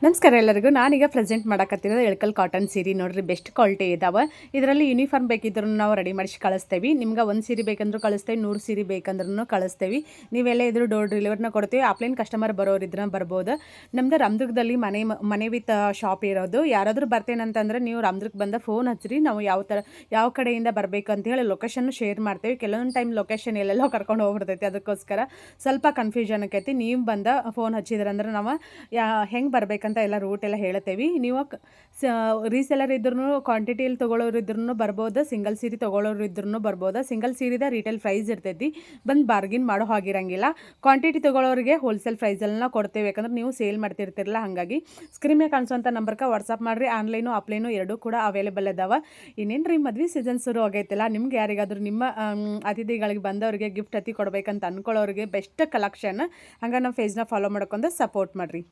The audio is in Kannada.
ನಮಸ್ಕಾರ ಎಲ್ಲರಿಗೂ. ನಾನೀಗ ಪ್ರೆಸೆಂಟ್ ಮಾಡಕತ್ತಿರೋದು ಇಳಕಲ್ ಕಾಟನ್ ಸೀರೆ ನೋಡ್ರಿ. ಬೆಸ್ಟ್ ಕ್ವಾಲಿಟಿ ಇದಾವೆ. ಇದರಲ್ಲಿ ಯೂನಿಫಾರ್ಮ್ ಬೇಕಿದ್ರೂ ನಾವು ರೆಡಿ ಮಾಡಿಸಿ ಕಳಿಸ್ತೇವೆ. ನಿಮ್ಗೆ ಒಂದು ಸೀರೆ ಬೇಕಂದ್ರೂ ಕಳಿಸ್ತೇವೆ, 100 ಸೀರೆ ಬೇಕಂದ್ರೂ ಕಳಿಸ್ತೇವೆ. ನೀವೆಲ್ಲ ಇದ್ರೂ ಡೋರ್ ಡೆಲಿವರ್ನ ಕೊಡ್ತೀವಿ. ಆಫ್ಲೈನ್ ಕಸ್ಟಮರ್ ಬರೋರಿದ್ರೆ ಬರ್ಬೋದು. ನಮ್ದು ರಾಮದುರ್ಗದಲ್ಲಿ ಮನೆ ವಿತ್ ಶಾಪ್ ಇರೋದು. ಯಾರಾದರೂ ಬರ್ತೇನಂತಂದ್ರೆ ನೀವು ರಾಮದುರ್ಗಕ್ಕೆ ಬಂದ ಫೋನ್ ಹಚ್ಚಿರಿ. ನಾವು ಯಾವ ಕಡೆಯಿಂದ ಬರಬೇಕು ಅಂತ ಹೇಳಿ ಲೊಕೇಶನ್ ಶೇರ್ ಮಾಡ್ತೇವೆ. ಕೆಲವೊಂದು ಟೈಮ್ ಲೊಕೇಶನ್ ಎಲ್ಲೆಲ್ಲೋ ಕರ್ಕೊಂಡು ಹೋಗ್ಬಿಡ್ತೈತಿ. ಅದಕ್ಕೋಸ್ಕರ ಸ್ವಲ್ಪ ಕನ್ಫ್ಯೂಷನ್ ಆಕೈತಿ. ನೀವು ಬಂದ ಫೋನ್ ಹಚ್ಚಿದ್ರಂದ್ರೆ ನಾವು ಹೆಂಗೆ ಬರ್ಬೇಕಂತ ಎಲ್ಲ ರೂಟ್ ಎಲ್ಲ ಹೇಳ್ತೇವೆ. ನೀವು ರೀಸೆಲರ್ ಇದ್ರೂ, ಕ್ವಾಂಟಿಟಿಯಲ್ಲಿ ತೊಗೊಳ್ಳೋರು ಇದ್ರೂ ಬರ್ಬೋದು, ಸಿಂಗಲ್ ಸೀರೆ ತೊಗೊಳ್ಳೋರು ಇದ್ರೂ ಬರ್ಬೋದು. ಸಿಂಗಲ್ ಸೀರೆದ ರೀಟೇಲ್ ಪ್ರೈಸ್ ಇರ್ತೈತಿ, ಬಂದು ಬಾರ್ಗಿನ್ ಮಾಡೋ ಹಾಗಿರಂಗಿಲ್ಲ. ಕ್ವಾಂಟಿಟಿ ತೊಗೊಳ್ಳೋರಿಗೆ ಹೋಲ್ಸೇಲ್ ಪ್ರೈಸಲ್ಲಿ ಕೊಡ್ತೇವೆ, ಯಾಕಂದ್ರೆ ನೀವು ಸೇಲ್ ಮಾಡ್ತಿರ್ತಿರಲ್ಲ. ಹಾಗಾಗಿ ಸ್ಕ್ರೀನ್ ಮೇಲೆ ಕಾಣಿಸೋಂಥ ನಂಬರ್ಗೆ ವಾಟ್ಸಪ್ ಮಾಡಿರಿ. ಆನ್ಲೈನು ಆಫ್ಲೈನು ಎರಡೂ ಕೂಡ ಅವೈಲೇಬಲ್ ಇದಾವೆ. ಇನ್ನೇನು ರೀ, ಮದುವೆ ಸೀಸನ್ ಶುರು ಆಗೈತಿಲ್ಲ. ನಿಮ್ಗೆ ಯಾರಿಗಾದ್ರೂ ನಿಮ್ಮ ಅತಿಥಿಗಳಿಗೆ ಬಂದವರಿಗೆ ಗಿಫ್ಟ್ ಕೊಡಬೇಕಂತ ಅಂದ್ಕೊಳ್ಳೋರಿಗೆ ಬೆಸ್ಟ್ ಕಲೆಕ್ಷನ್. ಹಂಗೆ ನಮ್ಮ ಪೇಜ್ನ ಫಾಲೋ ಮಾಡ್ಕೊಂಡು ಸಪೋರ್ಟ್ ಮಾಡಿರಿ.